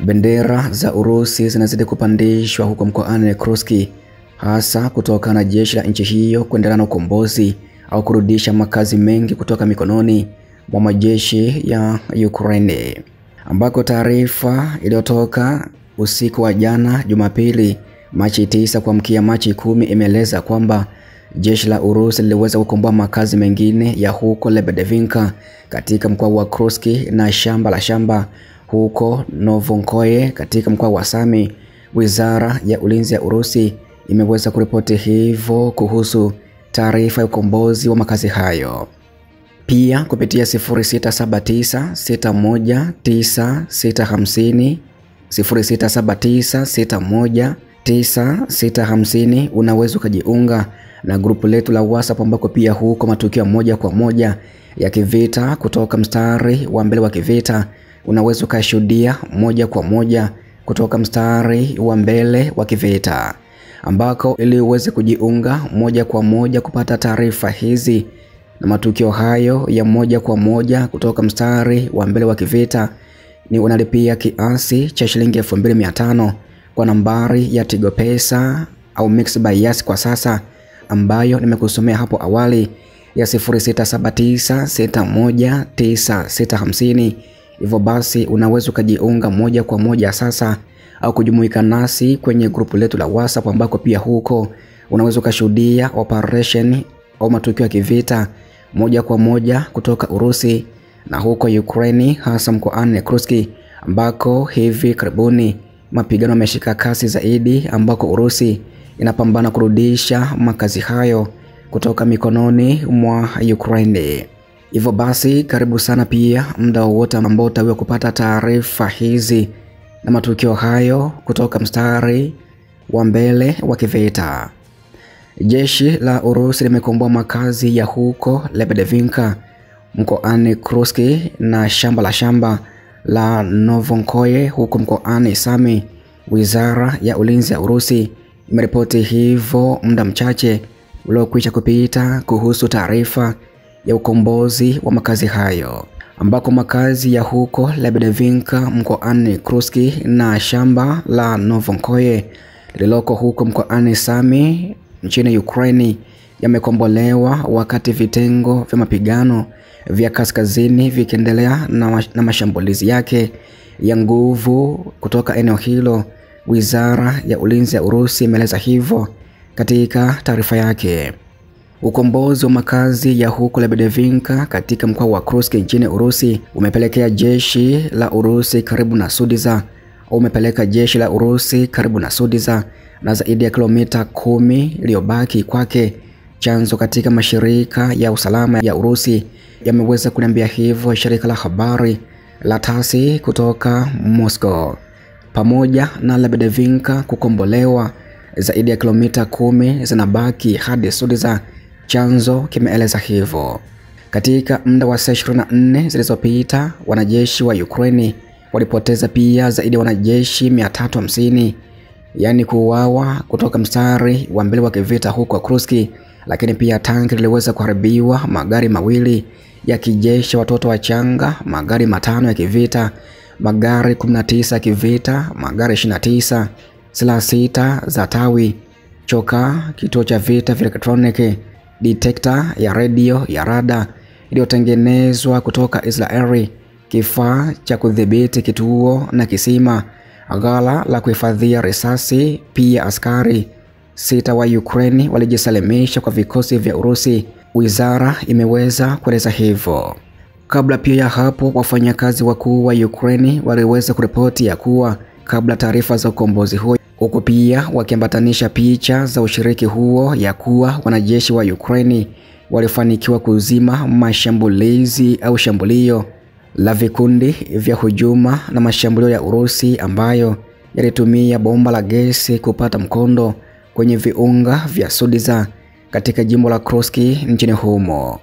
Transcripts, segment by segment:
Bendera za Urusi zinazidi kupandishwa huko mkoani Kursk, hasa kutoka na jeshi la nchi hiyo kuendelea na ukombozi au kurudisha makazi mengi kutoka mikononi mwa majeshi ya Ukraine, ambako taarifa iliyotoka usiku wa jana Jumapili Machi 9 kuamkia Machi 10 imeeleza kwamba jeshi la Urusi liliweza kukomboa makazi mengine ya huko Lebedevinka katika mkoa wa Kursk na shamba la shamba huko Novonkoye katika mkoa wa Sami. Wizara ya Ulinzi ya Urusi imeweza kuripoti hivyo kuhusu taarifa ya ukombozi wa makazi hayo. Pia kupitia 0679619650 0679619650 unaweza kujiunga na grupu letu la WhatsApp, ambako pia huko matukio moja kwa moja ya kivita kutoka mstari wa mbele wa kivita unaweza kushuhudia moja kwa moja kutoka mstari wa mbele wa kivita, ambako ili uweze kujiunga moja kwa moja kupata taarifa hizi na matukio hayo ya moja kwa moja kutoka mstari wa mbele wa kivita, ni unalipia kiasi cha shilingi 2500 kwa nambari ya Tigo Pesa au Mixx by Yas kwa sasa, ambayo nimekusomea hapo awali ya 0679619650. Hivyo basi unaweza kujiunga moja kwa moja sasa au kujumuika nasi kwenye grupu letu la WhatsApp, ambako pia huko unaweza kushuhudia operation au matukio ya kivita moja kwa moja kutoka Urusi na huko Ukraine, hasa mkoani Kursk, ambako hivi karibuni mapigano yameshika kasi zaidi, ambako Urusi inapambana kurudisha makazi hayo kutoka mikononi mwa Ukraine. Hivyo basi karibu sana pia muda wote ambao utaweza kupata taarifa hizi na matukio hayo kutoka mstari wa mbele wa kivita. Jeshi la Urusi limekomboa makazi ya huko Lebedevinka mkoani Kursk na shamba la shamba la Novonkoye huko mkoani Sami. Wizara ya Ulinzi ya Urusi imeripoti hivyo muda mchache uliokwisha kupita kuhusu taarifa ya ukombozi wa makazi hayo, ambako makazi ya huko Lebedevinka mkoani Kursk na shamba la Novonkoye lililoko huko mkoani Sami nchini Ukraine yamekombolewa, wakati vitengo vya mapigano vya kaskazini vikiendelea na mashambulizi yake ya nguvu kutoka eneo hilo. Wizara ya Ulinzi ya Urusi imeeleza hivyo katika taarifa yake. Ukombozi wa makazi ya huko Lebedevinka katika mkoa wa Kursk nchini Urusi umepeleka jeshi la Urusi karibu na Sudiza na zaidi ya kilomita 10 iliyobaki kwake. Chanzo katika mashirika ya usalama ya Urusi yameweza kuniambia hivyo shirika la habari la TASS kutoka Moscow. Pamoja na Lebedevinka kukombolewa, zaidi ya kilomita 10 zinabaki hadi Sudiza, chanzo kimeeleza hivyo. Katika muda wa saa 24 zilizopita, wanajeshi wa Ukraine walipoteza pia zaidi ya wanajeshi 350, yani kuuawa kutoka mstari wa mbele wa kivita huko Kursk, lakini pia tanki liliweza kuharibiwa, magari mawili ya kijeshi, watoto wachanga, magari 5 ya kivita, magari 19 ya kivita, magari 29, silaha 6 za tawi, choka, kituo cha vita vya elektroniki, detector ya radio ya rada iliyotengenezwa kutoka Israeli, kifaa cha kudhibiti kituo na kisima, ghala la kuhifadhia risasi. Pia askari 6 wa Ukraine walijisalimisha kwa vikosi vya Urusi, wizara imeweza kueleza hivyo. Kabla pia ya hapo, wafanyakazi wakuu wa Ukraine waliweza kuripoti ya kuwa kabla taarifa za ukombozi huo, huku pia wakiambatanisha picha za ushiriki huo ya kuwa wanajeshi wa Ukraine walifanikiwa kuzima mashambulizi au shambulio la vikundi vya hujuma na mashambulio ya Urusi ambayo yalitumia bomba la gesi kupata mkondo kwenye viunga vya Sudiza katika jimbo la Kursk nchini humo.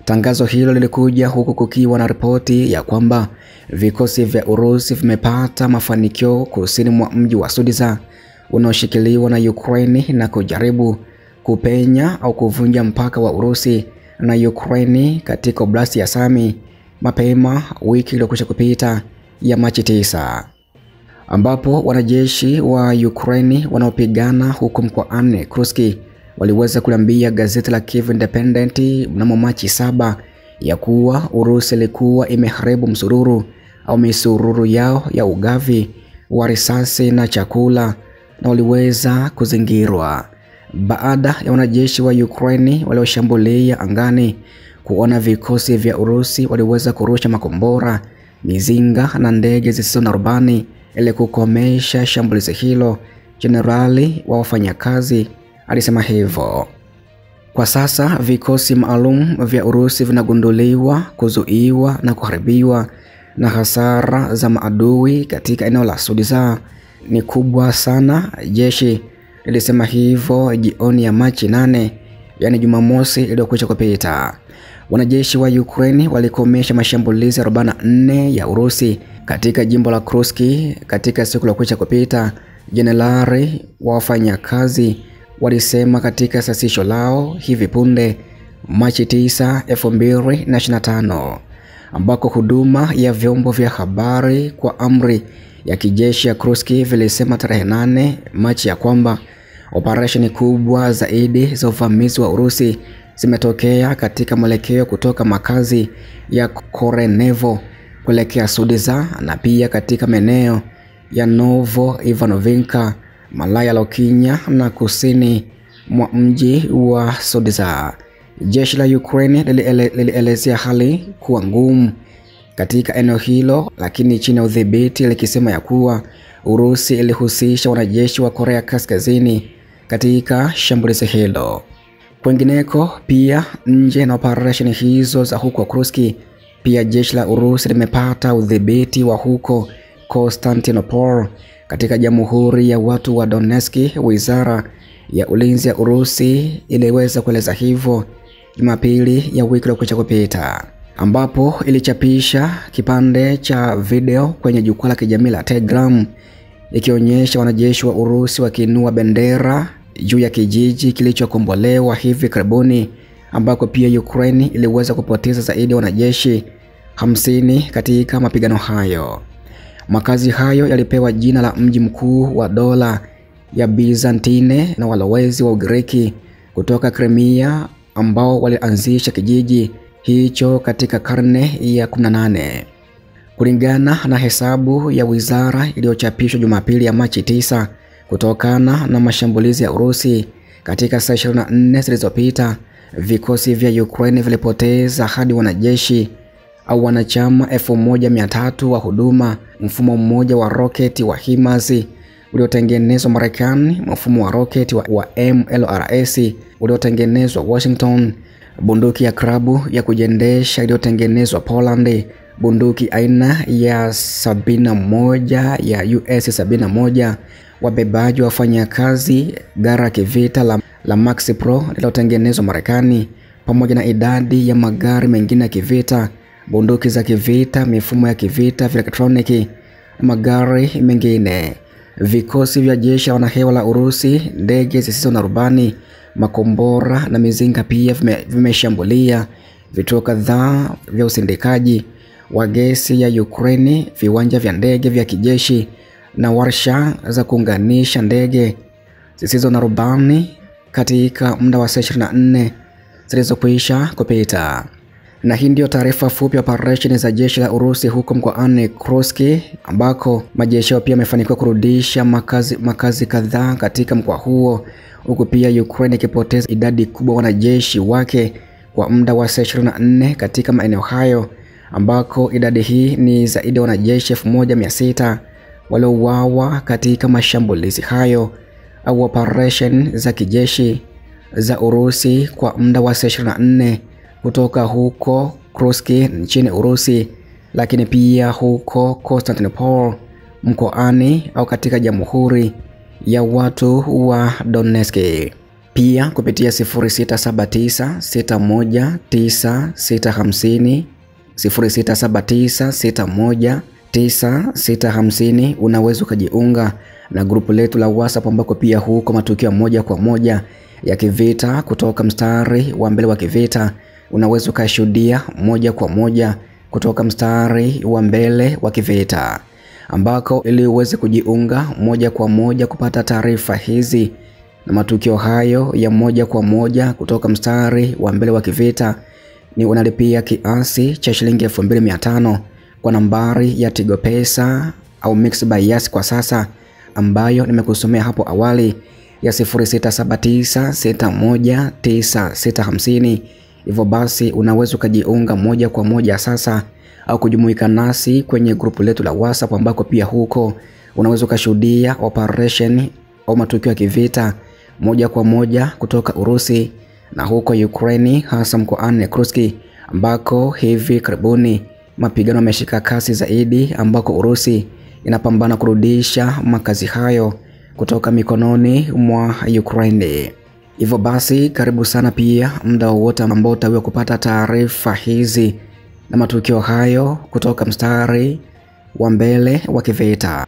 Tangazo hilo lilikuja huku kukiwa na ripoti ya kwamba vikosi vya Urusi vimepata mafanikio kusini mwa mji wa Sudiza unaoshikiliwa na Ukraine na kujaribu kupenya au kuvunja mpaka wa Urusi na Ukraine katika oblast ya Sami mapema wiki iliyokwisha kupita ya Machi 9, ambapo wanajeshi wa Ukraine wanaopigana huko mkoani Kursk waliweza kuliambia gazeti la Kyiv Independent mnamo Machi 7 ya kuwa Urusi ilikuwa imeharibu misururu yao ya ugavi wa risasi na chakula na waliweza kuzingirwa baada ya wanajeshi wa Ukraine walioshambulia angani kuona vikosi vya Urusi waliweza kurusha makombora, mizinga na ndege zisizo na rubani ili kukomesha shambulizi hilo. Jenerali wa wafanyakazi alisema hivyo. Kwa sasa vikosi maalum vya Urusi vinagunduliwa, kuzuiwa na kuharibiwa, na hasara za maadui katika eneo la Sudzha ni kubwa sana. Jeshi lilisema hivyo jioni ya Machi 8, yani Jumamosi iliyokwisha kupita. Wanajeshi wa Ukraine walikomesha mashambulizi 44 ya Urusi katika jimbo la Kursk katika siku iliyokwisha kupita. Jenerali wa wafanyakazi walisema katika sasisho lao hivi punde Machi 9, 2025, ambako huduma ya vyombo vya habari kwa amri ya kijeshi ya Kursk vilisema tarehe 8 Machi ya kwamba operesheni kubwa zaidi za uvamizi wa Urusi zimetokea katika mwelekeo kutoka makazi ya Korenevo kuelekea Sudzha na pia katika maeneo ya Novo Ivanovinka, Malaya Lokinya na kusini mwa mji wa Sudzha. Jeshi la Ukraine lilielezea hali kuwa ngumu katika eneo hilo, lakini chini ya udhibiti, likisema ya kuwa Urusi ilihusisha wanajeshi wa Korea Kaskazini katika shambulizi hilo. Kwingineko pia nje na operesheni hizo za huko Kursk, pia jeshi la Urusi limepata udhibiti wa huko Konstantinopol katika Jamhuri ya Watu wa Donetsk. Wizara ya Ulinzi ya Urusi iliweza kueleza hivyo Jumapili ya wiki iliyokwisha kupita, ambapo ilichapisha kipande cha video kwenye jukwaa la kijamii la Telegram ikionyesha wanajeshi wa Urusi wakiinua bendera juu ya kijiji kilichokombolewa hivi karibuni, ambako pia Ukraine iliweza kupoteza zaidi ya wanajeshi 50 katika mapigano hayo. Makazi hayo yalipewa jina la mji mkuu wa dola ya Byzantine na walowezi wa Ugiriki kutoka Crimea ambao walianzisha kijiji hicho katika karne ya 18. Kulingana na hesabu ya wizara iliyochapishwa Jumapili ya Machi 9, kutokana na mashambulizi ya Urusi katika saa 24 zilizopita, vikosi vya Ukraine vilipoteza hadi wanajeshi au wanachama 1300 wa huduma, mfumo mmoja wa roketi wa HIMARS uliotengenezwa Marekani, mfumo wa roketi wa MLRS uliotengenezwa Washington, bunduki ya Krabu ya kujiendesha iliyotengenezwa Poland, bunduki aina ya 71 ya US 71, wabebaji wafanyakazi, gari la kivita la Max Pro lililotengenezwa Marekani, pamoja na idadi ya magari mengine ya kivita, bunduki za kivita, mifumo ya kivita vya elektroniki na magari mengine. Vikosi vya jeshi la wanahewa la Urusi, ndege zisizo na rubani, makombora na mizinga pia vimeshambulia vituo kadhaa vya usindikaji wa gesi ya Ukraine, viwanja vya ndege vya kijeshi na warsha za kuunganisha ndege zisizo na rubani katika muda wa saa 24 zilizokwisha kupita. Na hii ndio taarifa fupi ya operesheni za jeshi la Urusi huko mkoani Kursk, ambako majeshi pia yamefanikiwa kurudisha makazi kadhaa katika mkoa huo, huku pia Ukraine ikipoteza idadi kubwa wanajeshi wake kwa muda wa saa 24 katika maeneo hayo, ambako idadi hii ni zaidi ya wanajeshi 1600 waliouawa katika mashambulizi hayo au operation za kijeshi za Urusi kwa muda wa saa 24 kutoka huko Kursk nchini Urusi, lakini pia huko Konstantinopol mkoani au katika Jamhuri ya Watu wa Donetsk. Pia kupitia 0679619650 0679619650 unaweza kujiunga na grupu letu la WhatsApp, ambako pia huko matukio moja kwa moja ya kivita kutoka mstari wa mbele wa kivita unaweza kushuhudia moja kwa moja kutoka mstari wa mbele wa kivita, ambako ili uweze kujiunga moja kwa moja kupata taarifa hizi na matukio hayo ya moja kwa moja kutoka mstari wa mbele wa kivita, ni unalipia kiasi cha shilingi 2500 kwa nambari ya Tigo Pesa au Mixx by Yas kwa sasa, ambayo nimekusomea hapo awali ya 0679619650. Hivyo basi unaweza kujiunga moja kwa moja sasa au kujumuika nasi kwenye grupu letu la WhatsApp, ambako pia huko unaweza kushuhudia operation au matukio ya kivita moja kwa moja kutoka Urusi na huko Ukraine, hasa mkoani Kursk, ambako hivi karibuni mapigano yameshika kasi zaidi, ambako Urusi inapambana kurudisha makazi hayo kutoka mikononi mwa Ukraine. Hivyo basi karibu sana pia muda wote ambao utawiwa kupata taarifa hizi na matukio hayo kutoka mstari wa mbele wa kivita.